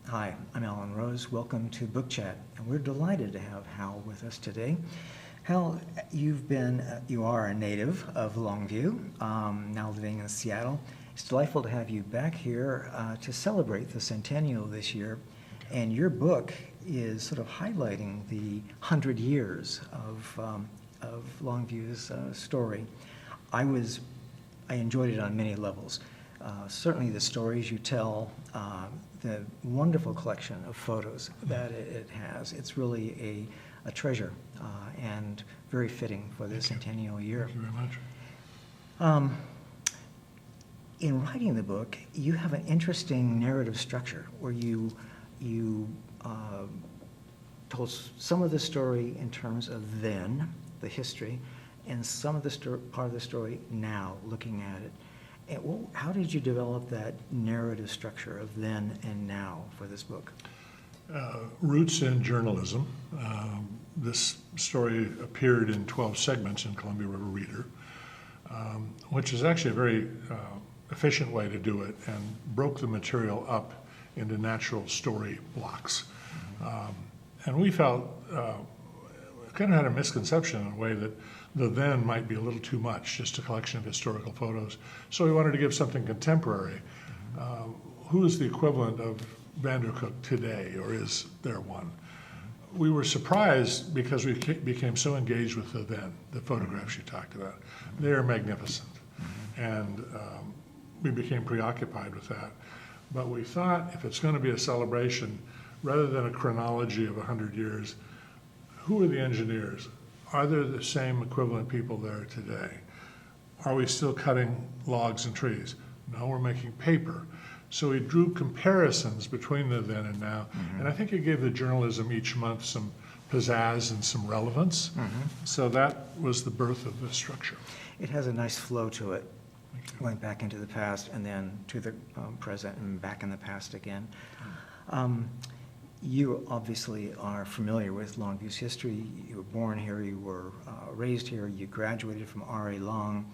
Hi, I'm Alan Rose. Welcome to Book Chat, and we're delighted to have Hal with us today. Hal, you are a native of Longview, now living in Seattle. It's delightful to have you back here to celebrate the centennial this year, and your book is sort of highlighting the 100 years of Longview's story. I enjoyed it on many levels. Certainly the stories you tell, the wonderful collection of photos that it has. It's really a treasure and very fitting for the centennial year. Thank you very much. In writing the book, you have an interesting narrative structure where you told some of the story in terms of then, the history, and some of the part of the story now, looking at it. And how did you develop that narrative structure of then and now for this book? Roots in journalism. This story appeared in 12 segments in Columbia River Reader, which is actually a very efficient way to do it and broke the material up into natural story blocks. And we felt, kind of had a misconception in a way that the then might be a little too much, just a collection of historical photos. So we wanted to give something contemporary. Who is the equivalent of Vandercook today, or is there one? We were surprised because we became so engaged with the then, the photographs you talked about. They are magnificent. And we became preoccupied with that. But we thought if it's going to be a celebration, rather than a chronology of 100 years, who are the engineers? Are there the same equivalent people there today? Are we still cutting logs and trees? No, we're making paper. So we drew comparisons between the then and now, and I think it gave the journalism each month some pizzazz and some relevance. So that was the birth of the structure. It has a nice flow to it, going back into the past and then to the present and back in the past again. You obviously are familiar with Longview's history. You were born here, you were raised here, you graduated from R.A. Long.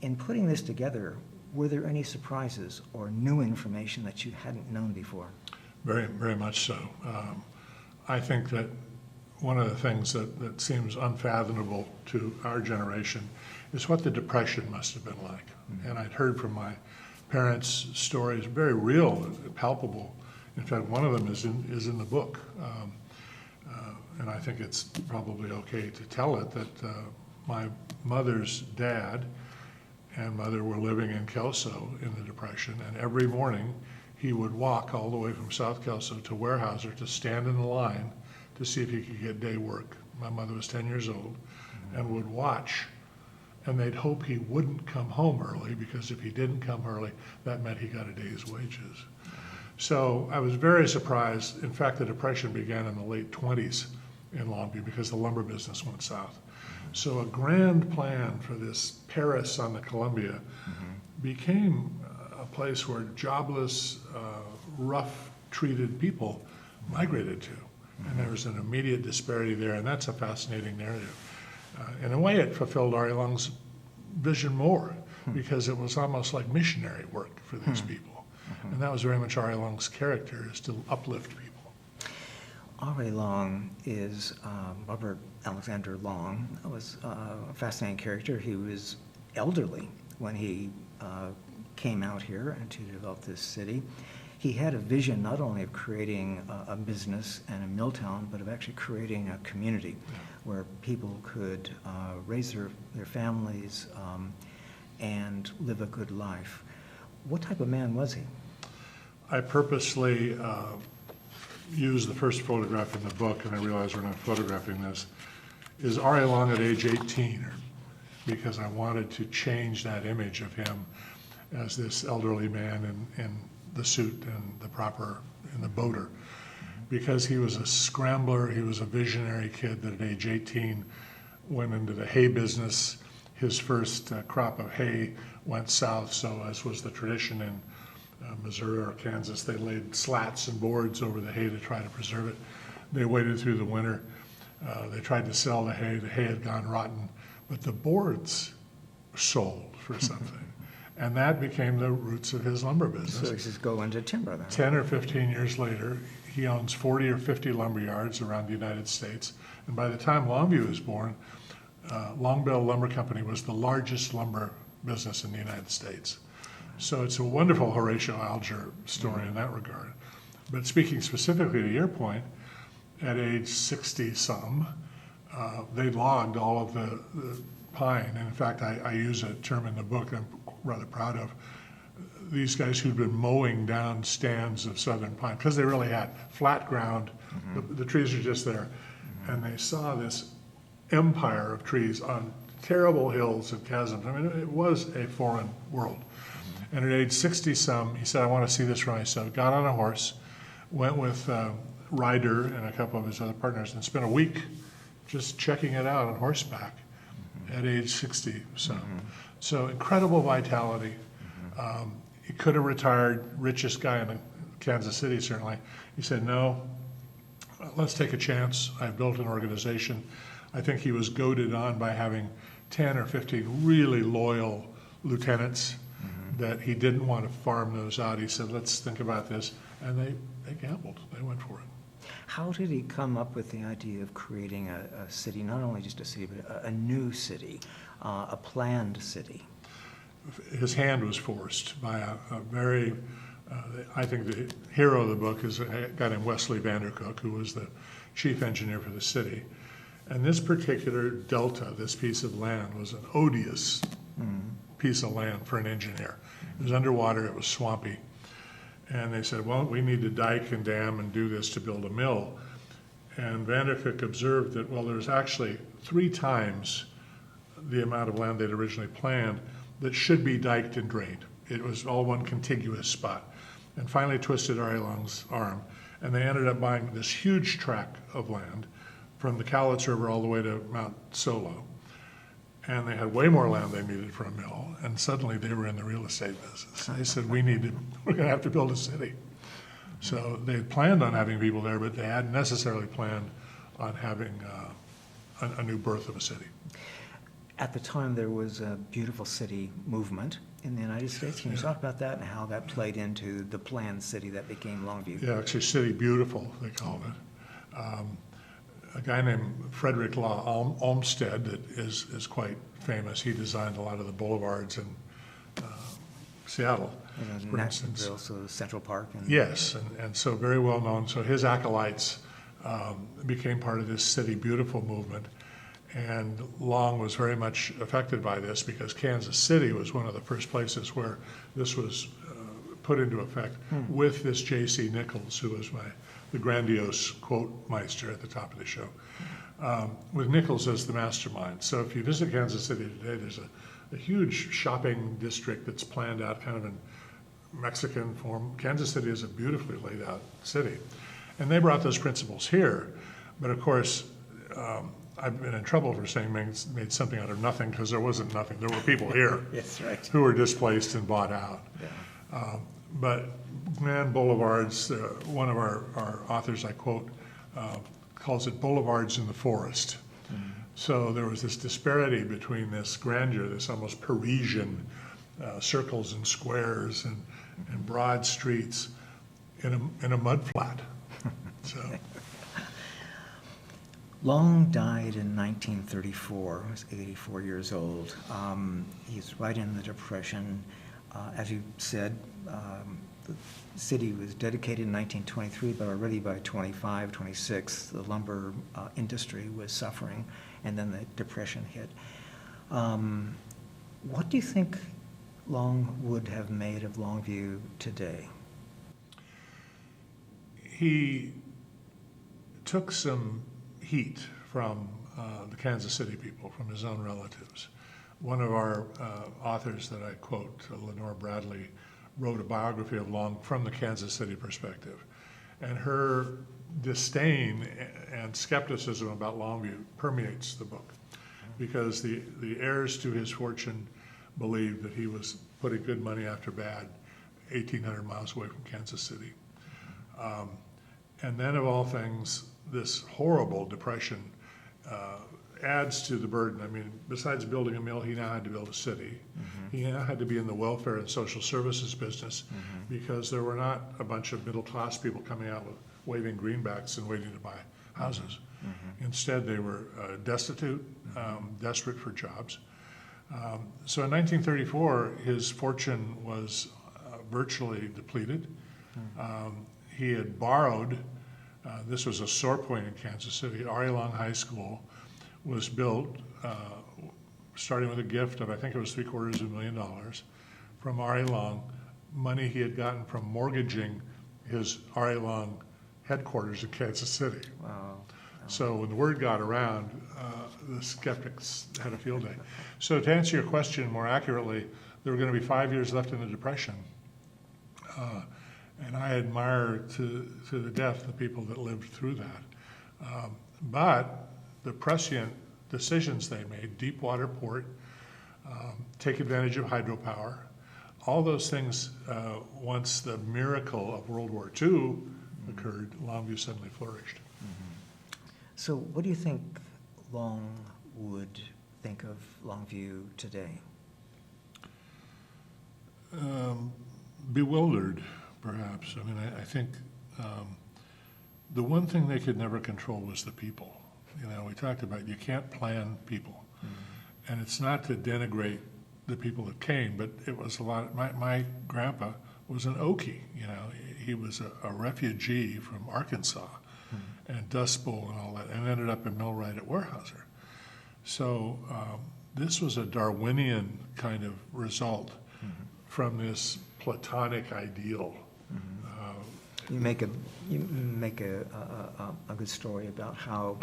In putting this together, were there any surprises or new information that you hadn't known before? Very, very much so. I think that one of the things that seems unfathomable to our generation is what the Depression must have been like. And I'd heard from my parents stories, very real, palpable. In fact, one of them is in the book, and I think it's probably okay to tell it, that my mother's dad and mother were living in Kelso in the Depression, and every morning he would walk all the way from South Kelso to Weyerhaeuser to stand in the line to see if he could get day work. My mother was 10 years old and would watch, and they'd hope he wouldn't come home early, because if he didn't come early, that meant he got a day's wages. So I was very surprised. In fact, the Depression began in the late 20s in Longview because the lumber business went south. So a grand plan for this Paris on the Columbia became a place where jobless, rough-treated people migrated to. And there was an immediate disparity there, and that's a fascinating narrative. In a way, it fulfilled R.A. Long's vision more, because it was almost like missionary work for these people. And that was very much R.A. Long's character, is to uplift people. R.A. Long is, Robert Alexander Long was a fascinating character. He was elderly when he came out here and to develop this city. He had a vision not only of creating a business and a mill town, but of actually creating a community where people could raise their families and live a good life. What type of man was he? I purposely used the first photograph in the book, and I realize we're not photographing this, is R.A. Long at age 18, because I wanted to change that image of him as this elderly man in the suit and the boater, because he was a scrambler. He was a visionary kid that at age 18 went into the hay business. His first crop of hay went south, so as was the tradition in Missouri or Kansas, they laid slats and boards over the hay to try to preserve it. They waited through the winter. They tried to sell the hay. The hay had gone rotten, but the boards sold for something. And that became the roots of his lumber So business. he says, go into timber then. 10 or 15 years later, he owns 40 or 50 lumber yards around the United States. And by the time Longview was born, Longbill Lumber Company was the largest lumber business in the United States. So it's a wonderful Horatio Alger story in that regard. But speaking specifically to your point, at age 60-some, they logged all of the pine. And in fact, I use a term in the book I'm rather proud of. These guys who'd been mowing down stands of southern pine, because they really had flat ground, the trees are just there. And they saw this empire of trees on terrible hills and chasms. I mean, it was a foreign world. And at age 60-some, he said, I want to see this for myself. Got on a horse, went with Ryder and a couple of his other partners, and spent a week just checking it out on horseback at age 60-some. So incredible vitality. He could have retired, richest guy in Kansas City, certainly. He said, no, let's take a chance. I've built an organization. I think he was goaded on by having 10 or 15 really loyal lieutenants that he didn't want to farm those out. He said, let's think about this. And they gambled. They went for it. How did he come up with the idea of creating a city, not only just a city, but a new city, a planned city? His hand was forced by a very, I think the hero of the book is a guy named Wesley Vandercook, who was the chief engineer for the city. And this particular delta, this piece of land, was an odious piece of land for an engineer. It was underwater, it was swampy. And they said, well, we need to dike and dam and do this to build a mill. And Vandercook observed that, well, there's actually 3 times the amount of land they'd originally planned that should be diked and drained. It was all one contiguous spot. And finally twisted R.A. Long's arm, and they ended up buying this huge tract of land from the Cowlitz River all the way to Mount Solo. And they had way more land they needed for a mill, and suddenly they were in the real estate business. They said, we're gonna have to build a city. So they had planned on having people there, but they hadn't necessarily planned on having a new birth of a city. At the time, there was a beautiful city movement in the United States. Can you talk about that and how that played into the planned city that became Longview? Yeah, actually, City Beautiful, they called it. A guy named Frederick Law Olmsted that is quite famous. He designed a lot of the boulevards in Seattle, for instance. Also Central Park. Yes, and so very well known. So his acolytes became part of this City Beautiful movement. And Long was very much affected by this because Kansas City was one of the first places where this was put into effect with this J.C. Nichols, who was the grandiose quote meister at the top of the show, with Nichols as the mastermind. So if you visit Kansas City today, there's a huge shopping district that's planned out kind of in Mexican form. Kansas City is a beautifully laid out city. And they brought those principles here. But of course, I've been in trouble for saying made something out of nothing, because there wasn't nothing. There were people here Yes, right. who were displaced and bought out. Yeah. But man, boulevards, one of our authors I quote calls it boulevards in the forest. So there was this disparity between this grandeur, this almost Parisian circles and squares and broad streets in a mud flat. So. Long died in 1934. He was 84 years old. He's right in the Depression. As you said, the city was dedicated in 1923, but already by 25, 26, the lumber industry was suffering, and then the Depression hit. What do you think Long would have made of Longview today? He took some heat from the Kansas City people, from his own relatives. One of our authors that I quote, Lenore Bradley, wrote a biography of Long from the Kansas City perspective. And her disdain and skepticism about Longview permeates the book, because the heirs to his fortune believed that he was putting good money after bad, 1,800 miles away from Kansas City. And then, of all things, this horrible depression adds to the burden. I mean, besides building a mill, he now had to build a city. He now had to be in the welfare and social services business because there were not a bunch of middle-class people coming out with waving greenbacks and waiting to buy houses. Instead, they were destitute, desperate for jobs. So in 1934, his fortune was virtually depleted. He had borrowed, this was a sore point in Kansas City. R.A. Long High School was built, starting with a gift of, I think it was $750,000 from R.A. Long, money he had gotten from mortgaging his R.A. Long headquarters in Kansas City. Wow. So when the word got around, the skeptics had a field day. So to answer your question more accurately, there were going to be 5 years left in the Depression. And I admire to the death the people that lived through that. But the prescient decisions they made, deep water port, take advantage of hydropower, all those things, once the miracle of World War II occurred, Longview suddenly flourished. So what do you think Long would think of Longview today? Bewildered, perhaps. I mean, I think the one thing they could never control was the people. You know, we talked about you can't plan people. And it's not to denigrate the people that came, but it was a lot. My grandpa was an Okie, you know. He was a refugee from Arkansas and Dust Bowl and all that, and ended up in Millwright at Weyerhaeuser. So this was a Darwinian kind of result from this Platonic ideal. You make a good story about how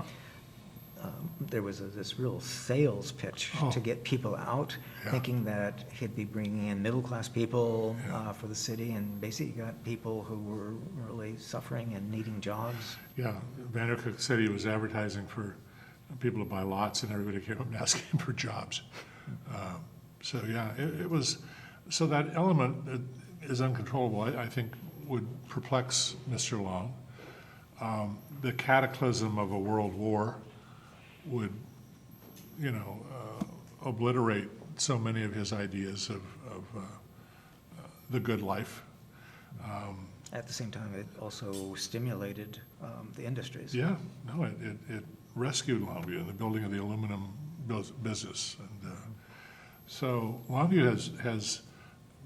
there was this real sales pitch to get people out, thinking that he'd be bringing in middle-class people for the city, and basically got people who were really suffering and needing jobs. Yeah, Vandercook said he was advertising for people to buy lots, and everybody came up and asked him for jobs. So yeah, it was, so that element is uncontrollable, I think would perplex Mr. Long. The cataclysm of a world war would, you know, obliterate so many of his ideas of the good life. At the same time, it also stimulated the industries. Yeah, no, it rescued Longview in the building of the aluminum business. And so Longview has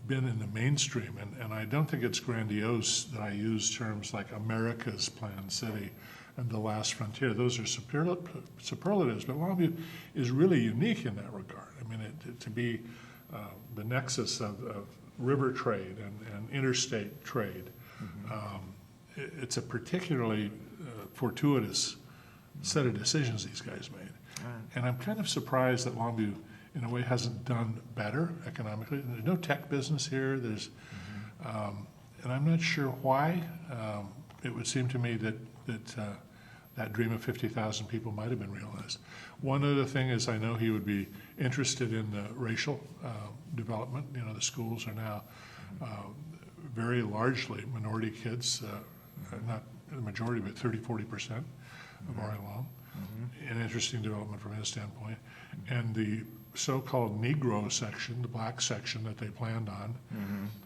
been in the mainstream, and I don't think it's grandiose that I use terms like America's planned city and the last frontier. Those are superlatives, but Longview is really unique in that regard. I mean, to be the nexus of river trade and interstate trade, it's a particularly fortuitous set of decisions these guys made. Right. And I'm kind of surprised that Longview, in a way, hasn't done better economically. There's no tech business here. There's, and I'm not sure why. It would seem to me that that dream of 50,000 people might have been realized. One other thing is I know he would be interested in the racial development. You know, the schools are now very largely minority kids, not the majority, but 30-40% of R.A. Long. An interesting development from his standpoint. And the so-called Negro section, the black section that they planned on,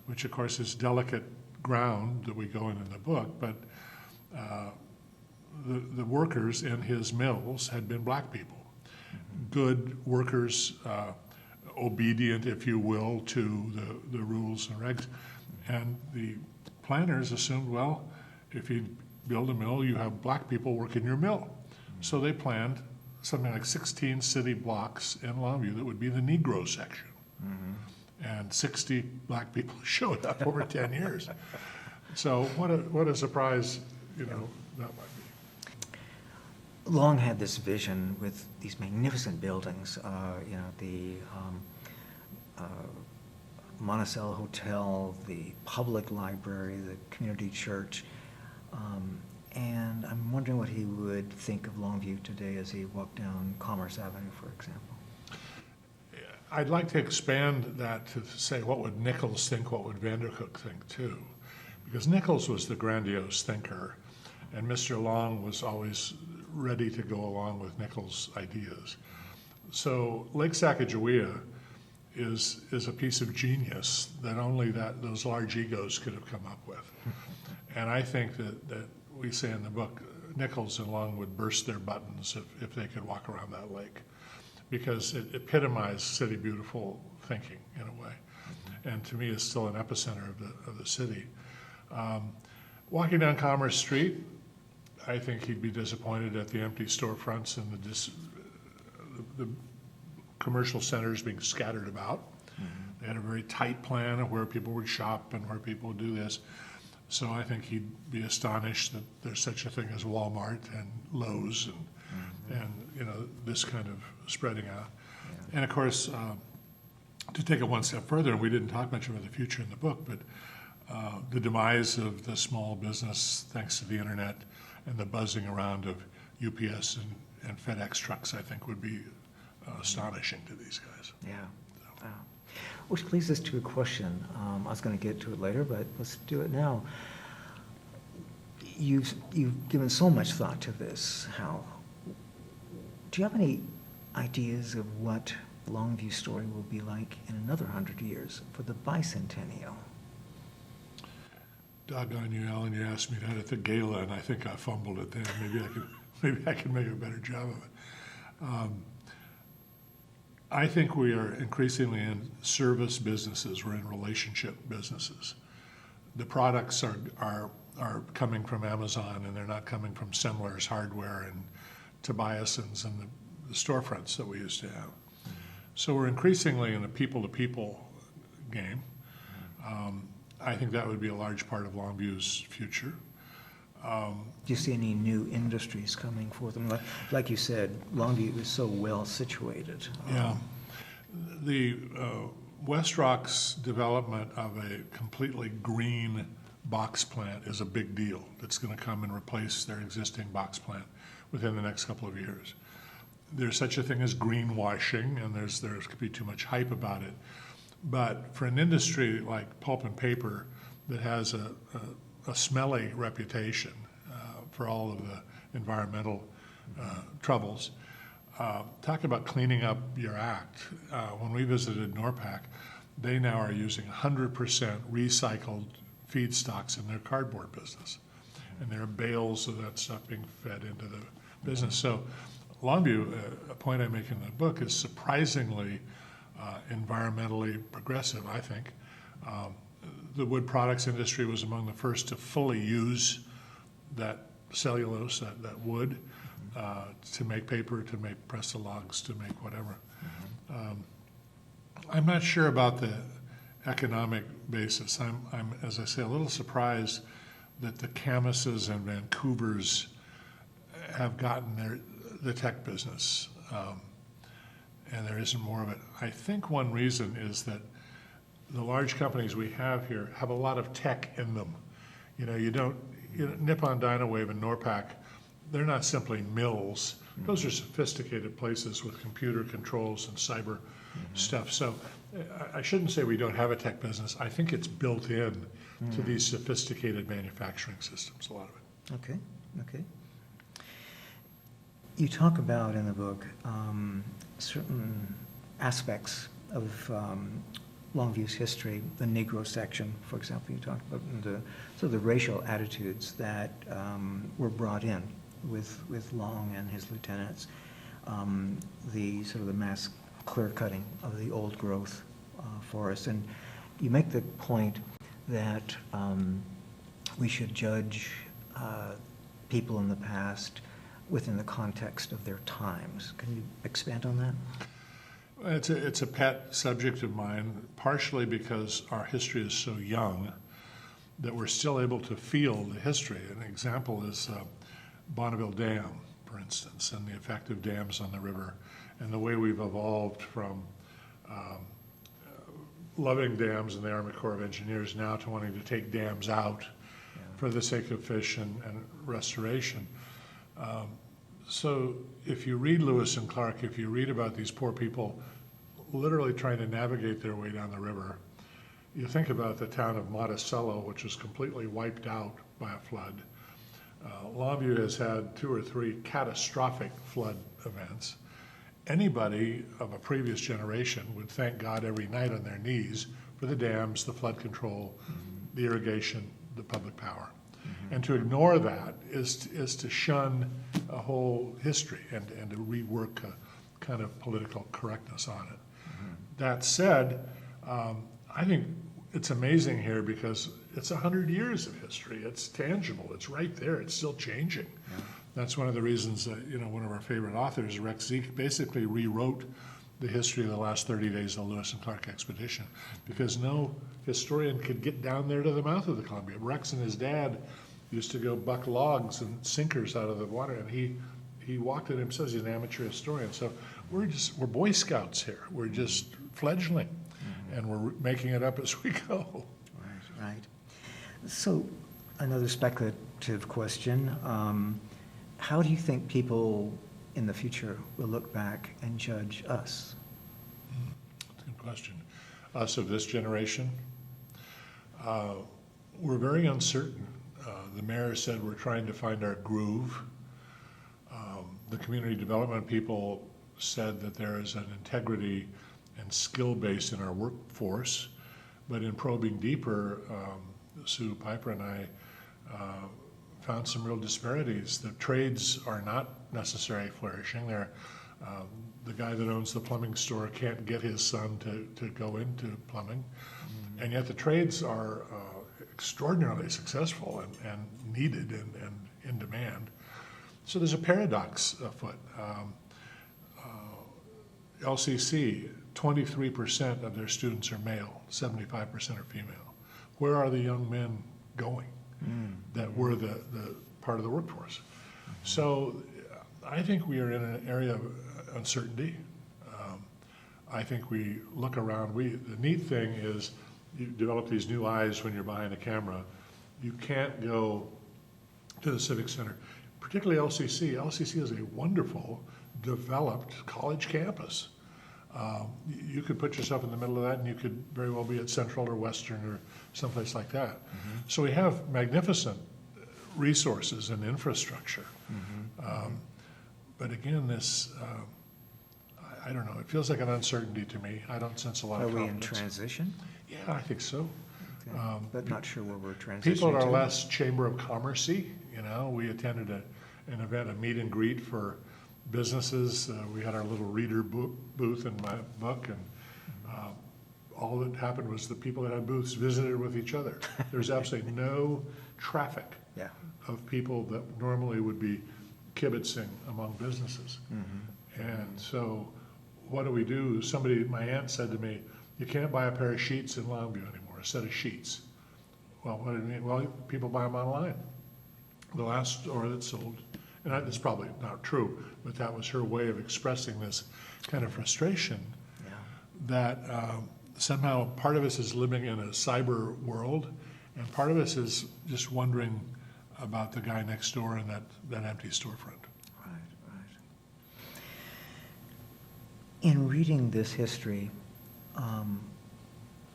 which of course is delicate ground that we go in the book, but the workers in his mills had been black people. Good workers, obedient, if you will, to the rules and regs. And the planners assumed, well, if you build a mill, you have black people work in your mill. So they planned something like 16 city blocks in Longview that would be the Negro section. And 60 black people showed up over 10 years. So what a surprise, you know, that might be. Long had this vision with these magnificent buildings, you know, the Monticello Hotel, the public library, the community church, and I'm wondering what he would think of Longview today as he walked down Commerce Avenue, for example. I'd like to expand that to say what would Nichols think, what would Vandercook think too. Because Nichols was the grandiose thinker, and Mr. Long was always ready to go along with Nichols' ideas. So Lake Sacagawea is a piece of genius that only those large egos could have come up with. And I think that we say in the book, Nichols and Long would burst their buttons if they could walk around that lake, because it epitomized city beautiful thinking in a way, and to me is still an epicenter of the city. Walking down Commerce Street, I think he'd be disappointed at the empty storefronts and the commercial centers being scattered about. They had a very tight plan of where people would shop and where people would do this. So I think he'd be astonished that there's such a thing as Walmart and Lowe's and this kind of spreading out. Yeah. And of course, to take it one step further, and we didn't talk much about the future in the book, but the demise of the small business thanks to the internet and the buzzing around of UPS and FedEx trucks, I think would be astonishing to these guys. Yeah. So. Which leads us to a question. I was going to get to it later, but let's do it now. You've given so much thought to this, Hal. Do you have any ideas of what Longview story will be like in another 100 years for the bicentennial? Doggone you, Alan, you asked me that at the gala, and I think I fumbled it then. Maybe I can make a better job of it. I think we are increasingly in service businesses. We're in relationship businesses. The products are coming from Amazon, and they're not coming from Semler's Hardware and Tobiason's and the storefronts that we used to have. So we're increasingly in a people-to-people game. I think that would be a large part of Longview's future. Do you see any new industries coming forth? I mean, like you said, Longview is so well situated. Yeah. The West Rock's development of a completely green box plant is a big deal. It's going to come and replace their existing box plant within the next couple of years. There's such a thing as greenwashing, and there could be too much hype about it. But for an industry like pulp and paper that has a smelly reputation for all of the environmental troubles, talk about cleaning up your act. When we visited NORPAC, they now are using 100% recycled feedstocks in their cardboard business. And there are bales of that stuff being fed into the business. So Longview, a point I make in the book, is surprisingly environmentally progressive, I think. The wood products industry was among the first to fully use that cellulose, that wood, to make paper, to make press logs, to make whatever. I'm not sure about the economic basis. I'm, as I say, a little surprised that the Camises and Vancouvers have gotten the tech business, and there isn't more of it. I think one reason is that the large companies we have here have a lot of tech in them. Nippon Dynawave and NORPAC, they're not simply mills. Those are sophisticated places with computer controls and cyber stuff. So I shouldn't say we don't have a tech business. I think it's built in to these sophisticated manufacturing systems, a lot of it. Okay. You talk about in the book certain aspects of Longview's history, the Negro section, for example. You talked about the racial attitudes that were brought in with Long and his lieutenants, the mass clear cutting of the old growth forest. And you make the point that we should judge people in the past within the context of their times. Can you expand on that? It's a pet subject of mine, partially because our history is so young that we're still able to feel the history. An example is Bonneville Dam, for instance, and the effect of dams on the river, and the way we've evolved from loving dams in the Army Corps of Engineers now to wanting to take dams out for the sake of fish and restoration. So if you read Lewis and Clark, if you read about these poor people literally trying to navigate their way down the river, you think about the town of Monticello, which was completely wiped out by a flood. Longview has had 2 or 3 catastrophic flood events. Anybody of a previous generation would thank God every night on their knees for the dams, the flood control, the irrigation, the public power. And to ignore that is to shun a whole history and to rework a kind of political correctness on it. That said, I think it's amazing here because it's 100 years of history. It's tangible. It's right there. It's still changing. Yeah. That's one of the reasons that, one of our favorite authors, Rex Zeke, basically rewrote the history of the last 30 days of the Lewis and Clark expedition because no historian could get down there to the mouth of the Columbia. Rex and his dad used to go buck logs and sinkers out of the water, and he walked it himself. He's an amateur historian. So we're Boy Scouts here. We're just fledgling, and we're making it up as we go. Right. So another speculative question. How do you think people in the future will look back and judge us? That's a good question. Us of this generation, we're very uncertain. The mayor said we're trying to find our groove. The community development people said that there is an integrity and skill base in our workforce, but in probing deeper, Sue Piper and I found some real disparities. The trades are not necessarily flourishing. The guy that owns the plumbing store can't get his son to go into plumbing, and yet the trades are extraordinarily successful and needed and in demand. So there's a paradox afoot. LCC, 23% of their students are male, 75% are female. Where are the young men going that were the part of the workforce? So I think we are in an area of uncertainty. I think we look around. The neat thing is you develop these new eyes when you're behind a camera. You can't go to the Civic Center, particularly LCC. LCC is a wonderful, developed college campus. You could put yourself in the middle of that and you could very well be at Central or Western or someplace like that. So we have magnificent resources and infrastructure. But again, this, I don't know, it feels like an uncertainty to me. I don't sense a lot of confidence. Are we in transition? Yeah, I think so. Okay. But not sure where we're transitioning People are to. less Chamber of Commerce-y, we attended an event, a meet and greet for businesses. We had our little reader booth in my book, and all that happened was the people that had booths visited with each other. There's absolutely no traffic of people that normally would be kibitzing among businesses. And so what do? My aunt said to me, you can't buy a pair of sheets in Longview anymore, a set of sheets. Well, what do you mean? Well, people buy them online. The last store that sold, and that's probably not true, but that was her way of expressing this kind of frustration that somehow part of us is living in a cyber world, and part of us is just wondering about the guy next door in that empty storefront. Right. In reading this history,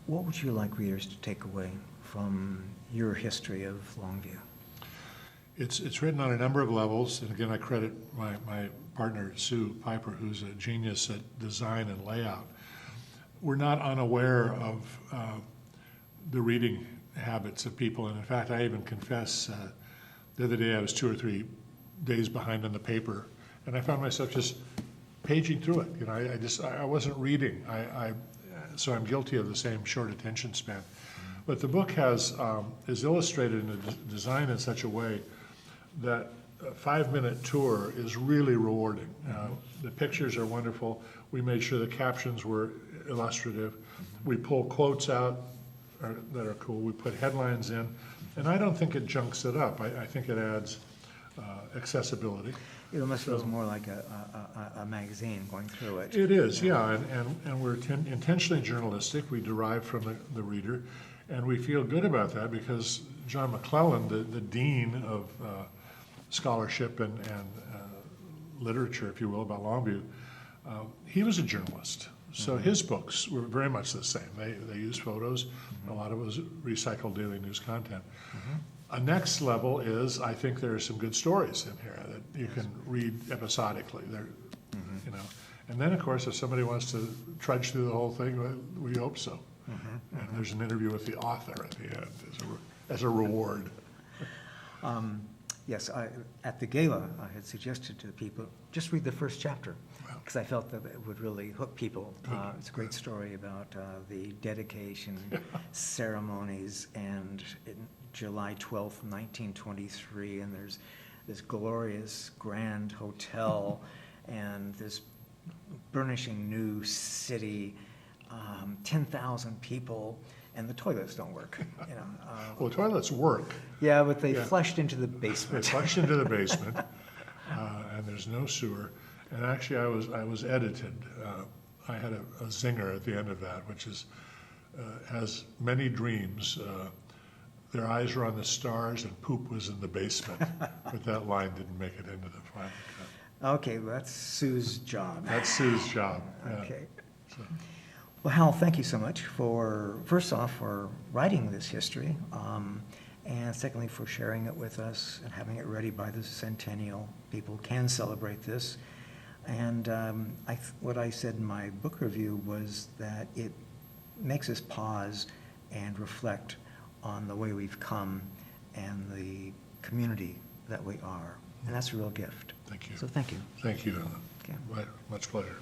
what would you like readers to take away from your history of Longview? It's written on a number of levels, and again, I credit my partner, Sue Piper, who's a genius at design and layout. We're not unaware of the reading habits of people, and in fact, I even confess, the other day I was 2 or 3 days behind on the paper, and I found myself just paging through it. I wasn't reading. So I'm guilty of the same short attention span. But the book is illustrated in a design in such a way that a 5-minute tour is really rewarding. The pictures are wonderful. We made sure the captions were illustrative. We pull quotes out that are cool. We put headlines in. And I don't think it junks it up. I think it adds accessibility. It almost feels more like a magazine going through it. It is, yeah. And we're intentionally journalistic. We derive from the reader. And we feel good about that because John McClellan, the dean of scholarship and literature, if you will, about Longview, he was a journalist. So his books were very much the same. They used photos. A lot of it was recycled daily news content. A next level is, I think there are some good stories in here that you can read episodically. You know, and then of course, if somebody wants to trudge through the whole thing, well, we hope so. And there's an interview with the author at the end as a reward. Yes, at the gala, I had suggested to the people, just read the first chapter, because I felt that it would really hook people. It's a great story about the dedication ceremonies, and July 12th, 1923, and there's this glorious grand hotel and this burnishing new city, 10,000 people, and the toilets don't work. You know, Well, the toilets work. yeah, but they Yeah. flushed into the They basement. flushed into the basement, and there's no sewer. And actually, I was edited. I had a zinger at the end of that, which is has many dreams. Their eyes were on the stars, and poop was in the basement. But that line didn't make it into the final cut. Okay, well, that's Sue's job. That's Sue's job. Yeah. Okay. So, Well, Hal, thank you so much first off, for writing this history, and secondly, for sharing it with us and having it ready by the centennial. People can celebrate this. And what I said in my book review was that it makes us pause and reflect on the way we've come and the community that we are. And that's a real gift. Thank you. So thank you. Thank you. Okay. Much pleasure.